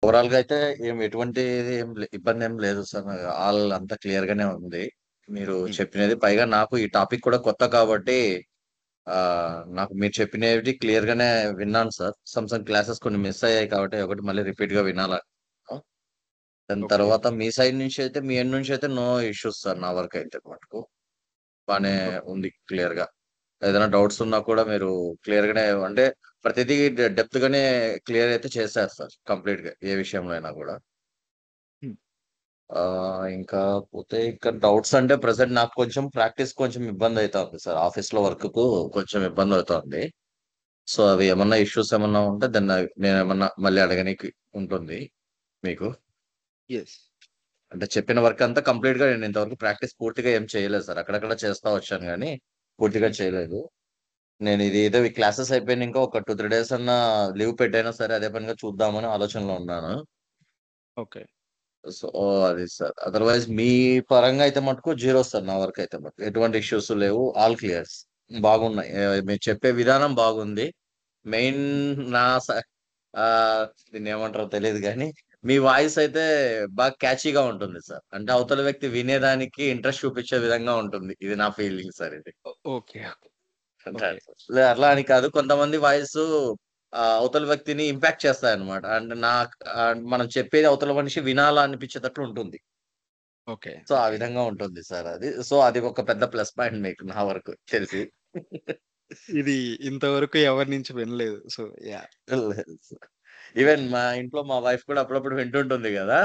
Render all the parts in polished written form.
ఓవరాల్‌గా అయితే ఎటువంటి ఇబ్బందేం లేదు సార్. ఆల్ అంతా క్లియర్‌గానే ఉంది. మీరు హ్మ్. చెప్పినది. పైగా నాకు ఈ టాపిక్ కూడా కొత్త కాబట్టి నాకు మీరు చెప్పినవి క్లియర్‌గానే విన్నాను సార్. సమ్ క్లాసెస్ కొన్ని మిస్ అయ్యాయి కాబట్టి ఒకటి మళ్ళీ రిపీట్‌గా వినాలనుకుంటున్నాను. దాని ఓకే. తర్వాత మీ సైడ్ నుంచి అయితే మీ ఎండ్ నుంచి అయితే నో ఇష్యూస్ సార్ నా వరకైతే మటుకు. బానే ఓహ్! ఉంది క్లియర్‌గా. ఏదైనా డౌట్స్ ఉన్నా కూడా మీరు క్లియర్‌గానే అంటే ప్రతిదీ డెప్త్‌గానే క్లియర్ అయితే చేశారు సార్ కంప్లీట్‌గా ఏ విషయంలో అయినా గూడా. హ్మ్. ఇంకా పోతే ఇంకా డౌట్స్ అంటే ప్రెజెంట్ నాకు కొంచెం ప్రాక్టీస్ కొంచెం ఇబ్బందయితా ఉంది సార్. ఆఫీస్‌లో వర్క్‌కు కొంచెం ఇబ్బందవుతోంది. సో, అవి ఏమన్నా ఇష్యూస్ ఏమన్నా ఉంటే దాన్ని నేనేమన్నా మళ్ళీ అడగనీకి ఉంటుంది మీకు. యెస్. అంటే చెప్పిన వర్క్ అంతా కంప్లీట్‌గా నేను ఇంతవరకు ప్రాక్టీస్ పూర్తిగా ఏం చేయలేదు సార్. అక్కడక్కడ చేస్తా వచ్చాను గానీ, పూర్తిగా హ్మ్. చేయలేదు. నేను ఇది ఏదో ఈ క్లాసెస్ అయిపోయినంక ఒక 2, 3 డేస్ అన్నా లీవ్ పెట్టైనా సరే అదే పనిగా చూద్దామని ఆలోచనలో ఉన్నాను. ఓకే. సో, అది సార్. అదర్‌వైజ్ మీ పరంగా అయితే మటుకు జీరో సార్ నా వరకైతే మటుకు. ఎటువంటి ఇష్యూస్ లేవు. All clears. బాగున్నాయి. మీరు చెప్పే విధానం బాగుంది. మెయిన్ హ్మ్. నా స దీన్నేమంటారో తెలీదు గానీ, మీ వాయిస్ అయితే బాగా క్యాచీగా ఉంటుంది సార్. అంటే అవతల వ్యక్తి వినేదానికి ఇంట్రెస్ట్ చూపించే విధంగా ఉంటుంది. ఇది నా ఫీలింగ్ సార్ ఇది. ఓకే. అంటే ఓకే. అట్లా అని కాదు. కొంతమంది వాయిసు అవతల వ్యక్తిని ఇంపాక్ట్ చేస్తాయన్నమాట. అంటే మనం చెప్పేది అవతల మనిషి వినాలా అనిపించేటట్లు ఉంటుంది. ఓకే. సో, ఆ ఓకే. విధంగా ఉంటుంది సార్ అది. సో, అది ఒక పెద్ద ప్లస్ పాయింట్ మీకు నా వరకు తెలిసి. ఇది ఇంతవరకు ఎవరి నుంచి వినలేదు. So, yeah! లేదు సార్. Even okay. మా ఇంట్లో మా వైఫ్ కూడా అప్పుడప్పుడు వింటుంటుంది గదా!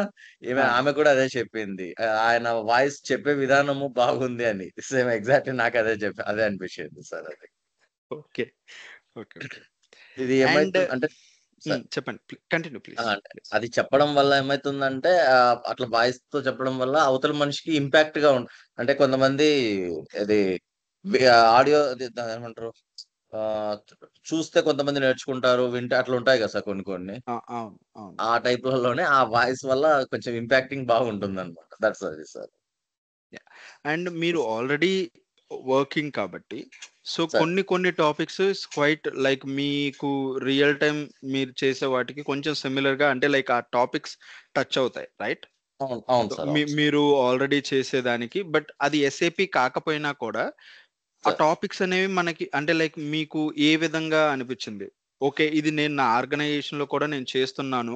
ఆ! ఆమె కూడా అదే చెప్పింది. ఆయన వాయిస్ చెప్పే విధానము బాగుంది అని. సేమ్ ఎగ్జాక్ట్‌లీ నాకదే అదే అనిపించింది సార్ అది. ఓకే. ఓకే. ఓకే. ఇది అండ్ ఏమైతుంది అంటే సార్ చెప్పండి. Continue please. అంటే ప్లీజ్. అది చెప్పడం వల్ల ఏమైతుందంటే అట్లా వాయిస్‌తో చెప్పడం వల్ల అవతల మనిషికి ఇంపాక్ట్‌గా అంటే కొంతమంది ఇది ఆడియో అది దాన్నేమంటారు? ఆహ్, చూస్తే కొంతమంది నేర్చుకుంటారు. వింటే అట్లుంటాయి గదా సార్ కొన్ని కొన్ని. ఆ! అవును. అవును. ఆ టైప్‌లలోనే ఆ వాయిస్ వల్ల కొంచెం ఇంపాక్టింగ్ బాగుంటుందన్నమాట. దట్స్ అది సార్. యాహ్! అండ్ మీరు ఆల్రెడీ వర్కింగ్ కాబట్టి, సో, సార్. కొన్ని కొన్ని టాపిక్స్ క్వైట్ లైక్ మీకు రియల్ టైమ్ మీరు చేసే వాటికి కొంచెం సిమిలర్‌గా అంటే లైక్ ఆ టాపిక్స్ టచ్ అవుతాయి. రైట్? అవును. అవును సో, సార్. అవును సార్. మీరు ఆల్రెడీ చేసేదానికి బట్ అది ఎస్ఏపీ కాకపోయినా కూడా, ఆ సార్. టాపిక్స్ అనేవి మనకి అంటే లైక్ మీకు ఏ విధంగా అనిపిచ్చింది? ఓకే. ఇది నేను నా ఆర్గనైజేషన్‌లో కూడా నేను చేస్తున్నాను.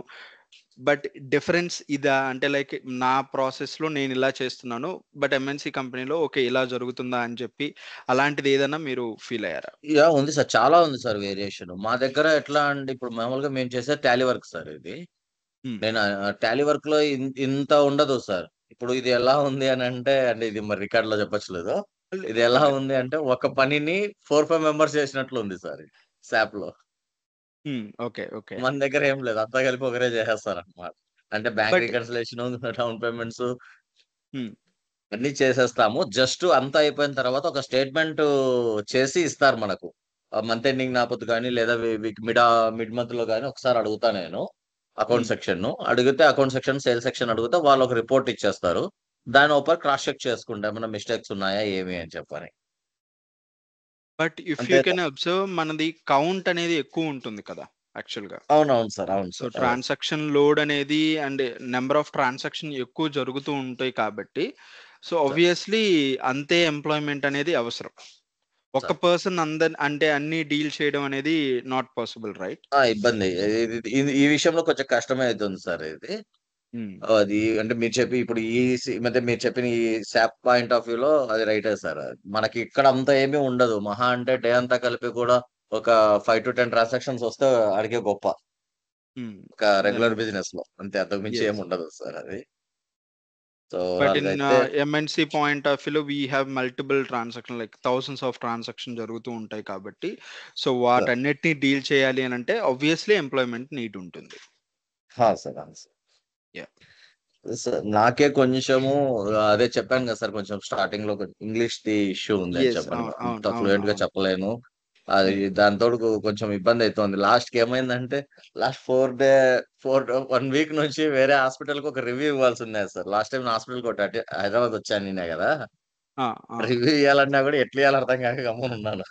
బట్ డిఫరెన్స్ ఇదా? అంటే లైక్ నా ప్రాసెస్‌లో నేనిలా చేస్తున్నాను. బట్ ఎంఎన్‌సి కంపెనీలో ఓకే. ఇలా జరుగుతుందా అని చెప్పి అలాంటిది ఏదన్నా మీరు ఫీల్ అయ్యారా? ఉంది సార్. చాలా ఉంది సార్ వేరియేషన్. మా దగ్గర ఎట్లా అంటే ఇప్పుడు మామూలుగా మేము చేసేది టాలీ వర్క్ సార్ ఇది. హ్మ్. నేను టాలీ వర్క్‌లో ఇంత ఉండదు సార్. ఇప్పుడు ఇది ఎలా ఉంది అనంటే అంటే ఇది మరి రికార్డ్‌లో చెప్పట్లేదు. ఇది ఎలా పర్లేదు. ఉంది అంటే ఒక పనిని 4, 5 మెంబర్స్ చేసినట్లు ఉంది సార్ ఇది సాప్‌లో. హ్మ్. ఓకే. ఓకే. మన దగ్గర ఏం లేదు. అంతా కలిపి ఒకరే చేసేస్తారన్నమాట. అంటే బ్యాంక్ బట్ రికన్సిలియేషను, డౌన్ పేమెంట్సు హ్మ్. అన్నీ చేసేస్తాము. జస్ట్ అంతా అయిపోయిన తర్వాత ఒక స్టేట్‌మెంటు చేసి ఇస్తారు మనకు. మంత్ ఎండింగ్ నాపొద్దు గాని లేదా వీక్ మిడ్ మంత్‌లో గాని ఒకసారి అడుగుతా నేను. అకౌంట్ హ్మ్. సెక్షన్‌ను. అడిగితే అకౌంట్ సెక్షన్, సేల్స్ సెక్షన్ అడిగితే వాళ్ళు ఒక రిపోర్ట్ ఇచ్చేస్తారు. దాని లోపల క్రాస్ చెక్ చేసుకుంటా. ఏమన్నా మిస్టేక్స్ ఉన్నాయా ఏమి అని చెప్పని. బట్ ఇఫ్ యూ అంతే కెన్ అబ్జర్వ్ మనది కౌంట్ అనేది ఎక్కువుంటుంది కదా! యాక్చువల్‌గా. అవునవును సార్. అవును సో, సార్. అవును. ట్రాన్సాక్షన్ లోడ్ అనేది అండ్ నంబర్ ఆఫ్ ట్రాన్సాక్షన్ ఎక్కువ జరుగుతూ ఉంటాయి కాబట్టి, సో, సార్. ఆబ్వియస్‌లీ అంతే ఎంప్లాయ్‌మెంట్ అనేది అవసరం. ఒక్క సార్. పర్సన్ అంటే అన్నీ డీల్ చేయడం అనేది నాట్ పాసిబుల్ రైట్? ఇబ్బంది. ఇది ఇది ఈ విషయంలో కొంచెం కష్టమే అయితుంది సార్ ఇది. హ్మ్. అది అంటే మీరు చెప్పి ఇప్పుడు ఈ మధ్య మీరు చెప్పిన ఈ సాప్ పాయింట్ ఆఫ్ వ్యూలో అది రైటే సార్. మనకి ఇక్కడ అంత ఏమీ ఉండదు. మహా అంటే డే అంతా కలిపి కూడా ఒక 5-10 ట్రాన్సాక్షన్స్ వస్తే ఆడికే గొప్ప. హ్మ్. ఒక దెన్ రెగ్యులర్ బిజినెస్‌లో. అంతే అంతకు మించి ఏమి యెస్. ఉండదు సార్ అది. సో, బట్ ఇన్ ఓవరాల్‌గా అయితే ఎంఎన్‌సి పాయింట్ ఆఫ్ వ్యూలో we have multiple transaction like thousands of transaction జరుగుతూ ఉంటాయి కాబట్టి, సో, సార్. వాటన్నిటిని డీల్ చేయాలి అనంటే ఆబ్వియస్‌లీ ఎంప్లాయ్‌మెంట్ నీడ్ ఉంటుంది. సార్. అవును సార్. యాహ్! సార్ నాకే కొంచెము అదే చెప్పాను కదా సార్ కొంచెం స్టార్టింగ్‌లో ఇంగ్లీష్‌ది ఇష్యూ ఉంది అని యెస్. చెప్పాను. అవును. అవును. అంత అవును. ఫ్లూయెంట్‌గా అవును. చెప్పలేను. అది హ్మ్. దాని తోడు కొంచెం ఇబ్బందయితోంది. లాస్ట్‌కి ఏమైందంటే లాస్ట్ 1 వీక్ నుంచి వేరే హాస్పిటల్‌కి ఒక రివ్యూ ఇవ్వాల్సున్నది సార్. లాస్ట్ టైమ్ నేను హాస్పిటల్‌కి ఒకటి హైదరాబాద్ వచ్చాననే గదా! ఆ! ఆ! రివ్యూ ఇయ్యాలన్నా గూడా ఎట్లియ్యాలో అర్థం గాక గమ్మునున్నాను.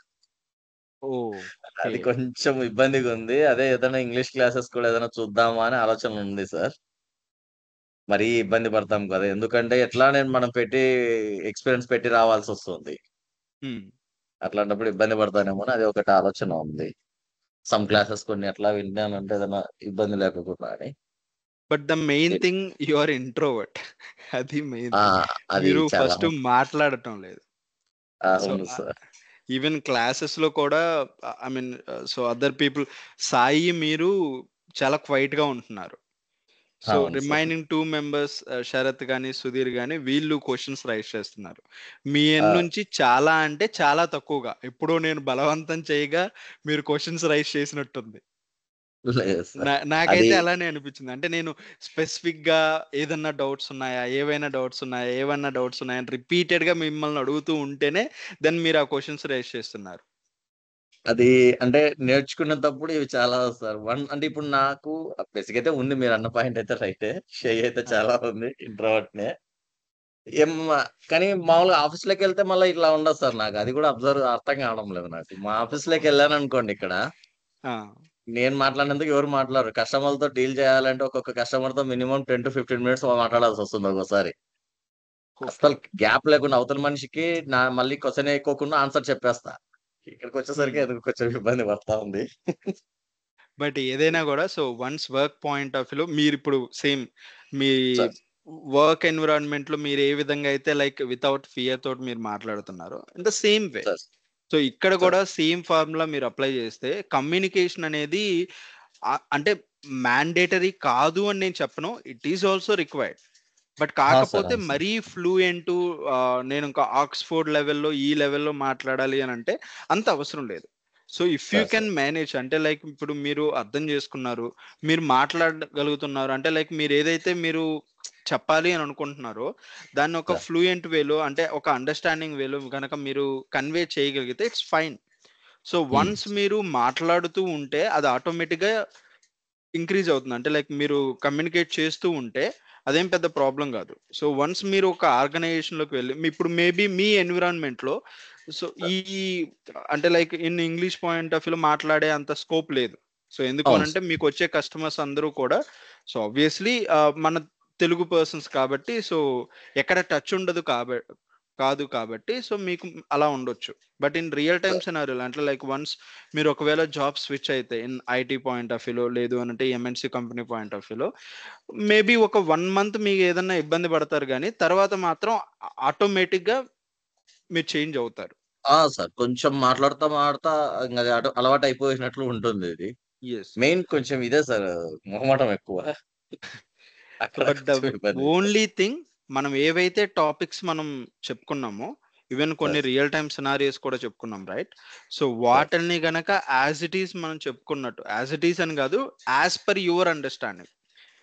ఓకే. అది కొంచెం ఇబ్బందిగా ఉంది. అదే ఏదైనా ఇంగ్లీష్ క్లాసెస్ కూడా ఏదైనా చూద్దామా అనే ఆలోచన ఉంది సార్. మరీ ఇబ్బంది పడతాం కదా! ఎందుకంటే ఎట్లా మనం పెట్టి ఎక్స్‌పీరియన్స్ పెట్టి రావాల్సొస్తుంది. హ్మ్. అట్లాంటప్పుడు ఇబ్బంది పడతానేమో అని అది ఒకటి ఆలోచన ఉంది. సమ్ క్లాసెస్ కొన్ని ఎట్లా విన్నానంటే ఏదైనా ఇబ్బంది లేకోకుండా అని. But the main thing you are introvert. అది మెయిన్ ఆ! థింగ్. అది మీరు చాలా ఫస్ట్ మాట్లాడటం లేదు. సో, అవును సార్. ఈవెన్ క్లాసెస్‌లో కూడా I mean so, other people Sai, మీరు చాలా క్వైట్‌గా ఉంటున్నారు. సో, అవును సార్. రిమైనింగ్ 2 మెంబర్స్ శరత్ గాని, సుధీర్ గాని వీళ్ళు క్వెషన్స్ రైజ్ చేస్తున్నారు. మీ ఎండ్ ఆ! నుంచి చాలా అంటే చాలా తక్కువగా. ఎప్పుడో నేను బలవంతం చేయగా మీరు క్వెషన్స్ రైజ్ చేసినట్టుంది. లేదు సార్. అది నాకైతే అలానే అనిపించింది. అంటే నేను స్పెసిఫిక్‌గా ఏదన్నా డౌట్స్ ఉన్నాయా? ఏవైనా డౌట్స్ ఉన్నాయా? ఏవన్నా డౌట్స్ ఉన్నాయా? అని రిపీటెడ్‌గా మిమ్మల్ని అడుగుతూ ఉంటేనే దెన్ మీరు ఆ క్వెషన్స్ రైజ్ చేస్తున్నారు. అది అంటే నేర్చుకునేటప్పుడు ఇవి చాలా సార్. అంటే ఇప్పుడు నాకు బేసిక్ అయితే ఉంది మీరన్న పాయింట్ అయితే రైటే. షై అయితే ఆ! చాలా ఉంది. ఇంట్రోవర్ట్‌నే. ఏం కానీ మామూలుగా ఆఫీస్‌లోకెళ్తే మళ్ళా ఇట్లా ఉండదు సార్ నాకు. అది కూడా అర్థం కావడం లేదు నాకు. మా ఆఫీస్‌లోకెళ్ళాననుకోండి ఇక్కడ, ఆ! నేను మాట్లాడినందుకు ఎవరు మాట్లాడరు. కస్టమర్‌లతో డీల్ చేయాలంటే ఒక్కొక్క కస్టమర్‌తో మినిమమ్ 10-15 మినిట్స్ మాట్లాడాల్సొస్తుంది ఒక్కోసారి. ఓకే. అస్సలు గ్యాప్ లేకుండా అవతల మనిషికి మళ్ళీ క్వెషన్ ఎయకోకుండా ఆన్సర్ చెప్పేస్తా. ఇక్కడికొచ్చేసరికి హ్మ్. అది కొంచెం ఇబ్బంది పడతా ఉంది. బట్ ఏదైనా గూడా so, once work point of వ్యూలో మీరిప్పుడు సేమ్ మీ సార్. వర్క్ ఎన్విరాన్మెంట్‌లో మీరు ఏ విధంగా అయితే లైక్ వితౌట్ ఫియర్ తోటి మీరు మాట్లాడుతున్నారో, in the same way. Sir. So, ఇక్కడ సార్. గూడా సేమ్ ఫార్ములా మీరు అప్లై చేస్తే కమ్యూనికేషన్ అనేది అంటే మ్యాండేటరీ కాదు అని నేను చెప్పను. It is also required. But ఆ! సార్. కాకపోతే అవును సార్. మరీ ఫ్లూయెంటు నేను ఇంకా ఆక్స్‌ఫోర్డ్ లెవెల్‌లో, ఈ లెవెల్‌లో మాట్లాడాలి అనంటే అంత అవసరం లేదు. So, if you sir. Can sir. Manage అంటే లైక్ ఇప్పుడు మీరు అర్థం చేసుకున్నారు. మీరు మాట్లాడగలుగుతున్నారు. అంటే లైక్ మీరేదైతే మీరు చెప్పాలి అని అనుకుంటున్నారో, దాన్ని ఒక సార్. ఫ్లూయెంట్ వేలో అంటే ఒక అండర్‌స్టాండింగ్ వేలో గనక మీరు కన్వే చేయగలిగితే ఇట్స్ ఫైన్. సో, హ్మ్. వన్స్ మీరు మాట్లాడుతూ ఉంటే అది ఆటోమేటిక్‌గా ఇంక్రీజ్ అవుతుంది. అంటే లైక్ మీరు కమ్యూనికేట్ చేస్తూ ఉంటే అదేం పెద్ద ప్రాబ్లమ్ గాదు. సో, వన్స్ మీరు ఒక ఆర్గనైజేషన్‌లోకి వెళ్లి ఇప్పుడు మేబీ మీ ఎన్విరాన్మెంట్‌లో సో, సార్. అంటే like in English point of వ్యూలో మాట్లాడే అంత స్కోప్ లేదు. సో, ఎందుకు అవును అనంటే సార్. మీకొచ్చే కస్టమర్స్ అందరూ కూడా సో, ఆబ్వియస్‌లీ మన తెలుగు పర్సన్స్ కాబట్టి సో, ఎక్కడ టచ్ ఉండదు కాదు కాబట్టి సో, మీకు అలా ఉండొచ్చు. But in real time sir. సినారియోలో అంటే లైక్ వన్స్ మీరు ఒకవేళ జాబ్ స్విచ్ అయితే ఇన్ ఐటీ పాయింట్ ఆఫ్ వ్యూలో లేదు అనంటే ఎంఎన్‌సి కంపెనీ పాయింట్ ఆఫ్ వ్యూలో మేబీ ఒక 1 మంత్ మీకు ఏదన్నా ఇబ్బంది పడతారు గానీ, తర్వాత మాత్రం ఆటోమేటిక్‌గా మీరు చేంజ్ అవుతారు. సార్. కొంచెం మాట్లాడుతా ఇంగ అది అలవాటయిపోయినట్లు ఉంటుంది ఇది. యెస్. మెయిన్ కొంచెం ఇదే సార్ మొహమాటం ఎక్కువ. సో, అక్కడ బట్ ద కొంచెం ఇబ్బందయితది. ఓన్లీ థింగ్ మనం ఏవైతే టాపిక్స్ మనం చెప్పుకున్నామో, ఈవెన్ కొన్ని సార్. రియల్ టైమ్ సినారియోస్ కూడా చెప్పుకున్నాం రైట్? So, sir. వాటిల్ని గనక యాస్ ఇట్ ఈజ్ మనం చెప్పుకున్నట్టు, యాస్ ఇట్ ఈజ్ అని గాదు, as per your understanding.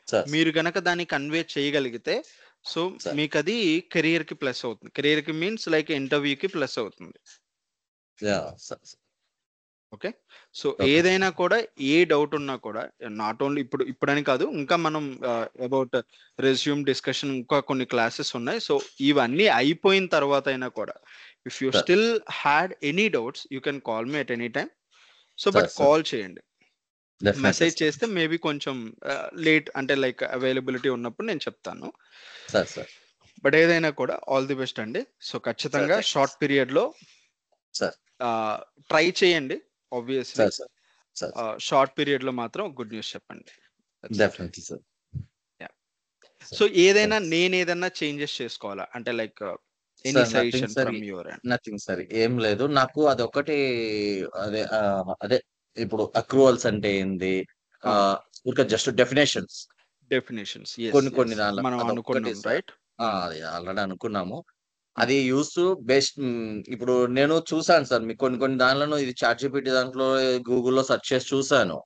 Sir. మీరు గనక దాన్ని కన్వే చేయగలిగితే, సో, సార్. మీకది కెరియర్‌కి ప్లస్ అవుతుంది. కెరియర్‌కి మీన్స్ లైక్ ఇంటర్వ్యూకి ప్లస్ అవుతుంది. Yeah! Sir. Okay. So, okay ఏదైనా సార్. కూడా ఏ డౌట్ ఉన్నా కూడా నాట్ ఓన్లీ ఇప్పుడని కాదు. ఇంకా మనం అబౌట్ రెజ్యూమ్ డిస్కషన్ ఇంకా కొన్ని క్లాసెస్ ఉన్నాయి. సో, ఇవన్నీ అయిపోయిన తర్వాత అయినా కూడా if you sir. Still had any doubts you can call me at any time. So, but sir. Call చేయండి. Definitely message sir. చేస్తే మేబీ కొంచెం లేట్ అంటే లైక్ అవైలబిలిటీ ఉన్నప్పుడు నేను చెప్తాను. సార్. బట్ ఏదైనా కూడా ఆల్ ది బెస్ట్ అండి. So, sir. ఖచ్చితంగా థాంక్ యూ షార్ట్ సార్. పీరియడ్‌లో సార్. ట్రై చేయండి ఆబ్వియస్‌లీ. సార్. సార్. షార్ట్ పీరియడ్‌లో మాత్రం గుడ్ న్యూస్ చెప్పండి. That's it. Definitely sir. Yeah! So, sir. ఏదైనా థాంక్ యూ. నేనేదన్నా చేంజెస్ చేసుకోవాలా? అంటే like any sir nothing suggestion sir. From your end? Nothing sir. ఏం లేదు. నాకు అదొక్కటి అదే ఇప్పుడు అక్రూవల్స్ అంటే ఏంది? ఆ! ఆహ్, ఊరికే జస్ట్ డెఫినిషన్స్ డెఫినిషన్స్. యెస్. కొన్ని యెస్. దాంట్లో మనం అదొక్కటి అనుకున్నాం సార్. రైట్? హ్మ్. అది ఆల్రెడీ అనుకున్నాము. హ్మ్. అది ఇప్పుడు నేను చూసాను సార్. మీకు కొన్ని దాంట్లోను ఇది చాట్‌జీపీటీ దాంట్లో గూగుల్‌లో సెర్చ్ చేసి చూసాను.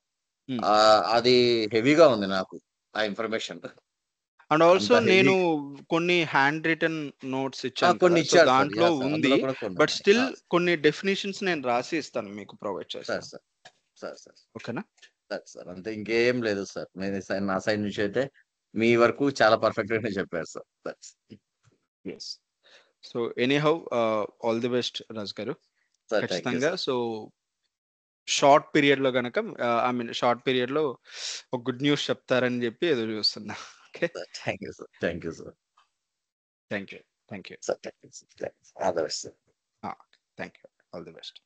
హ్మ్. అది హెవీగా ఉంది నాకు. ఆ ఇన్ఫర్మేషన్. అండ్ అంత ఆల్సో హెవీ నేను కొన్ని హ్యాండ్ రిటెన్ నోట్స్ ఇచ్చాను కొన్ని కదా! సో, ఇచ్చారు సార్. దాంట్లో యాహ్! సార్. ఉంది. అందులో కూడా బట్ కొన్నున్నాయి. స్టిల్ కొన్ని డెఫినిషన్స్ నేను రాసి ఇస్తాను మీకు ప్రొవైడ్ సార్. చేస్తాను. సార్. సార్. ఓకేనా? సార్. అంతే ఇంకేం లేదు సార్. నా సైడ్ నుంచి అయితే మీ వరకు చాలా పర్ఫెక్ట్‌గానే చెప్పారు sir. Yes. So, anyhow all the best Raju గారు. సార్ థాంక్ యూ ఖచ్చితంగా సార్. సో షార్ట్ పీరియడ్‌లో గనక ఐ మీన్ షార్ట్ పీరియడ్‌లో ఒక గుడ్ న్యూస్ చెప్తారని చెప్పి ఎదురు చూస్తున్నా. Okay. Thank you sir. Thank you sir. Thank you. Thank you. Sir thank you sir. Thanks. All the best sir. Thank you. All the best.